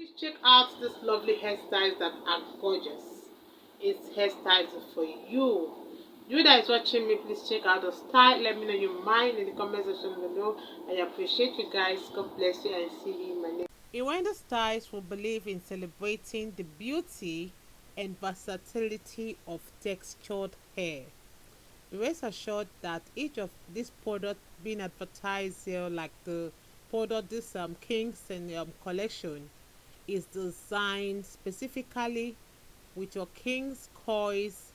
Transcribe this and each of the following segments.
Please check out this lovely hairstyles that are gorgeous. It's hairstyles for you. You that is watching me, please check out the style. Let me know your mind in the comment section below. I appreciate you guys. God bless you and see you in my next. Iwanda Styles will believe in celebrating the beauty and versatility of textured hair. Rest assured that each of these products being advertised here, like the product this Kings and collection, is designed specifically with your King's coils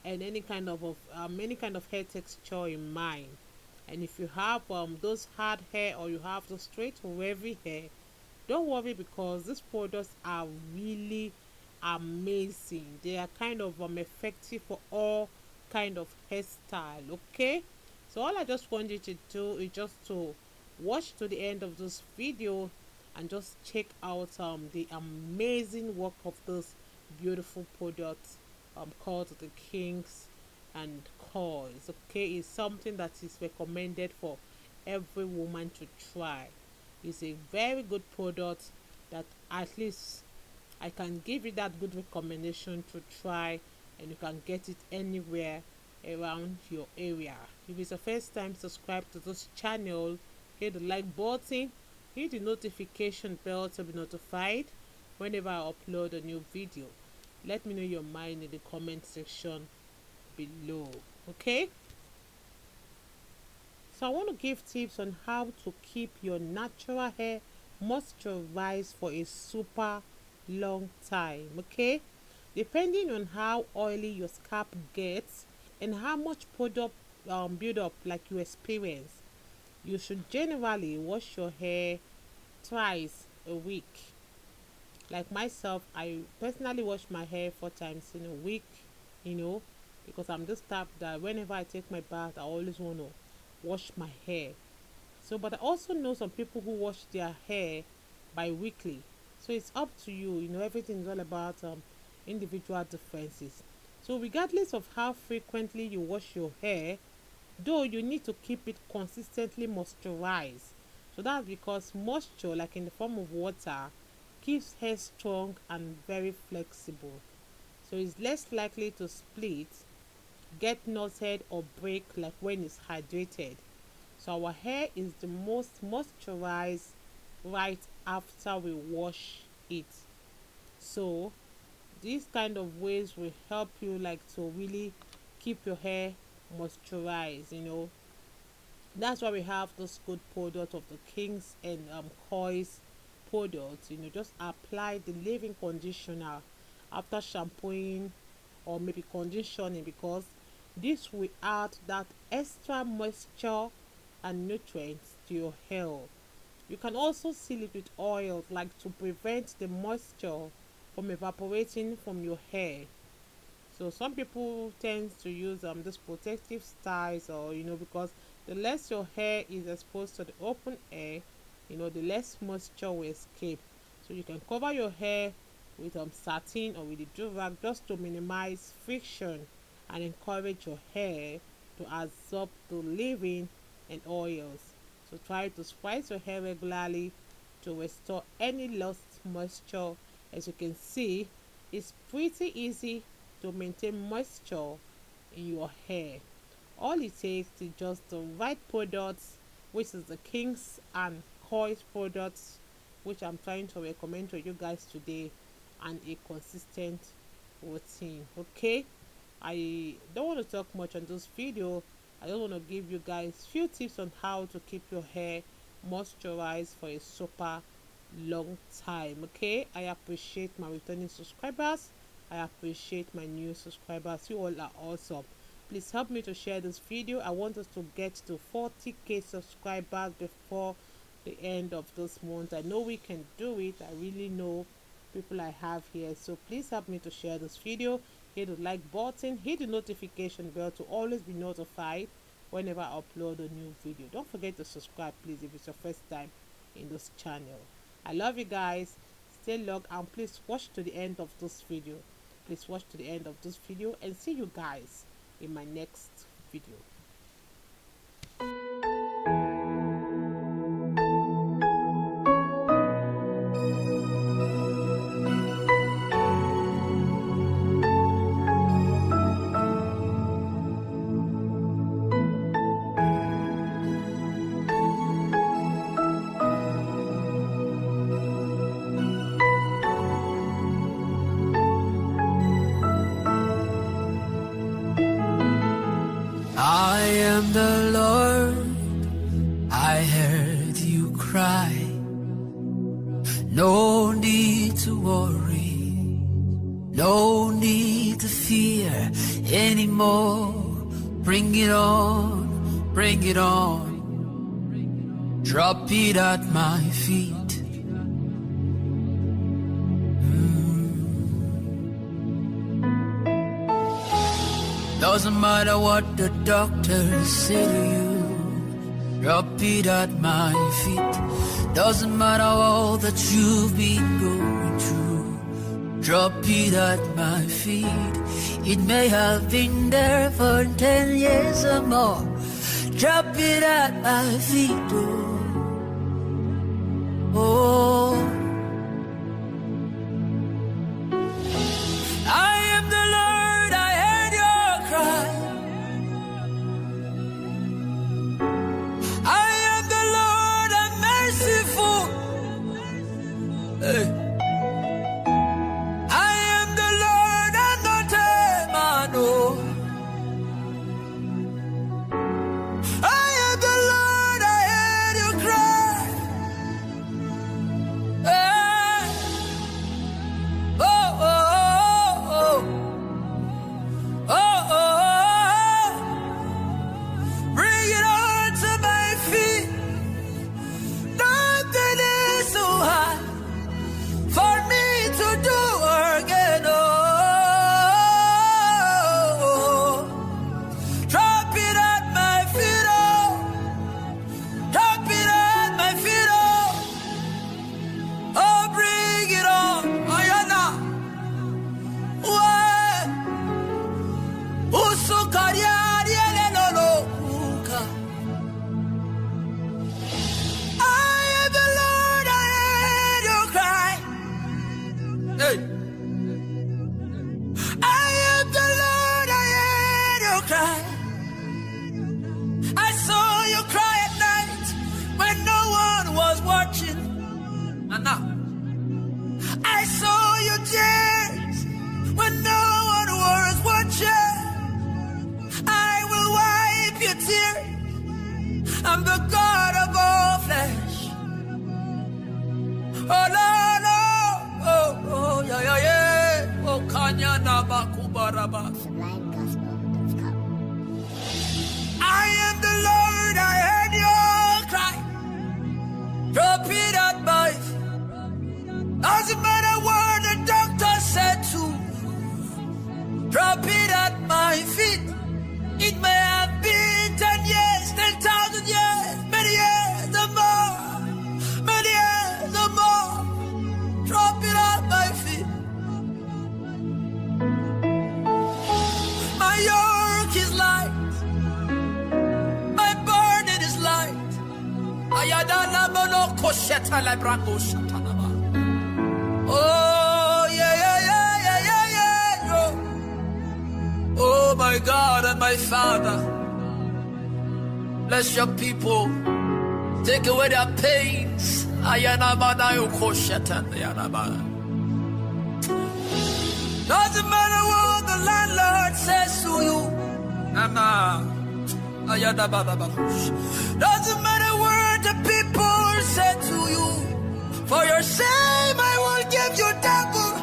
and any kind of hair texture in mind. And if you have those hard hair, or you have the straight or wavy hair, don't worry, because these products are really amazing. They are kind of effective for all kind of hairstyle. Okay, so all I just want you to do is just to watch to the end of this video and just check out the amazing work of this beautiful product called the Kings and Coils. Okay, it's something that is recommended for every woman to try. It's a very good product that at least I can give you that good recommendation to try, and you can get it anywhere around your area. If it's the first time subscribe to this channel, hit the like button, hit the notification bell to be notified whenever I upload a new video. Let me know your mind in the comment section below. Okay, so I want to give tips on how to keep your natural hair moisturized for a super long time. Okay, depending on how oily your scalp gets and how much product build up like you experience, you should generally wash your hair twice a week. Like myself, I personally wash my hair 4 times in a week, you know, because I'm this type that whenever I take my bath, I always want to wash my hair. So, but I also know some people who wash their hair bi-weekly. So it's up to you. You know, everything is all about individual differences. So regardless of how frequently you wash your hair, though you need to keep it consistently moisturized. So that's because moisture, like in the form of water, keeps hair strong and very flexible. So it's less likely to split, get knotted, or break like when it's hydrated. So our hair is the most moisturized right after we wash it. So these kind of ways will help you like to really keep your hair moisturized, you know. That's why we have this good product of the Kings and Coils products. You know, just apply the leave-in conditioner after shampooing or maybe conditioning, because this will add that extra moisture and nutrients to your hair. You can also seal it with oil, like to prevent the moisture from evaporating from your hair. So some people tend to use this protective styles, or you know, because the less your hair is exposed to the open air, you know, the less moisture will escape. So you can cover your hair with satin or with a do rag, just to minimize friction and encourage your hair to absorb the leave-in and oils. So try to spritz your hair regularly to restore any lost moisture. As you can see, it's pretty easy to maintain moisture in your hair. All it takes is just the right products, which is the Kings and Coils products, which I'm trying to recommend to you guys today, and a consistent routine. Okay, I don't want to talk much on this video. I just want to give you guys few tips on how to keep your hair moisturized for a super long time. Okay, I appreciate my returning subscribers. I appreciate my new subscribers. You all are awesome. Please help me to share this video. I want us to get to 40k subscribers before the end of this month. I know we can do it. I really know people I have here. So please help me to share this video. Hit the like button, hit the notification bell to always be notified whenever I upload a new video. Don't forget to subscribe, please, if it's your first time in this channel. I love you guys. Stay logged, and please watch to the end of this video. Please watch to the end of this video, and see you guys in my next video. No need to worry, no need to fear anymore. Bring it on, bring it on. Drop it at my feet. Doesn't matter what the doctors say to you, drop it at my feet. Doesn't matter all that you've been going through, drop it at my feet. It may have been there for 10 years or more, drop it at my feet. Oh, I am the Lord, I heard your cry. I am the Lord, I'm merciful. Hey. I am the Lord, I'm not a man. Oh. I am the Lord, I heard you cry. Hey. Oh, oh, oh, oh, oh, oh. Bring it on to my feet. Nothing is so hard for me to do again. Oh, drop it at my feet. Oh, drop it at my feet. Oh, oh, bring it on. Ayana, what? Usukaria, no. I am the Lord, I heard you cry. Hey. I am the Lord, I heard you cry. I saw you cry at night when no one was watching. And now, I saw you tears when no one was watching. I will wipe your tears. I'm the God of all flesh. Oh, no, no. Oh, oh, yeah, yeah, yeah. Oh, Kanya Nabakubaraba. SublimeGospel.com. I am the Lord, I heard your cry. Drop it at my feet. Doesn't matter what the doctor said to. Drop it at my feet. It may have been 10 years, 10,000 years, many years or more, many years or more. Drop it at my feet. My yoke is light, my burden is light. Ayadana mono kosheta lebrando shatanaba. Oh, yeah, yeah, yeah, yeah, yeah, yeah, yo. Oh, my God and my Father, bless your people. Take away their pains. Doesn't matter what the landlord says to you. Doesn't matter what the people say to you. For your shame, I will give you double.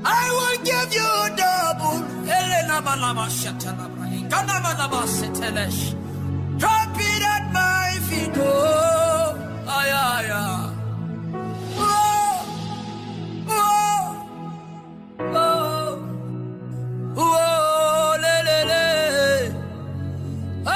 I will give you double. Drop it at my feet. Oh, ay, ay, ay. Oh, oh, oh, oh, le, le, le. Oh.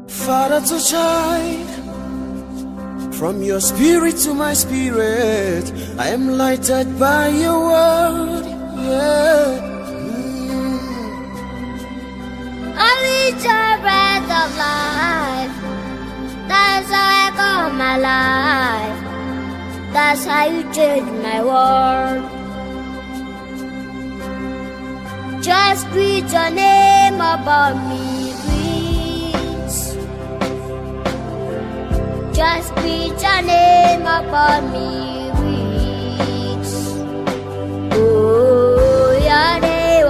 Father to child, from your spirit to my spirit, I am lighted by your word. Yeah. I reach your breath of life. That's how I call my life. That's how you change my world. Just breathe your name upon me, please. Just preach your name upon me, weeks. Oh, your name,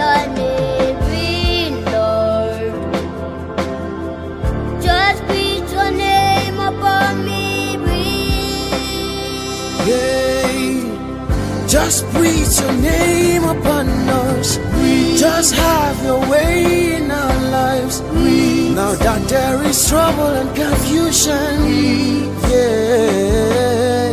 your name, Lord. Just preach your name upon me, weeks. Yeah. Just preach your name upon us. Just have your way in our lives. Now that there is trouble and confusion, yeah.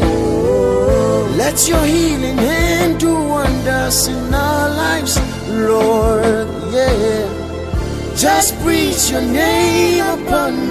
Let your healing hand do wonders in our lives, Lord, yeah. Just preach your name upon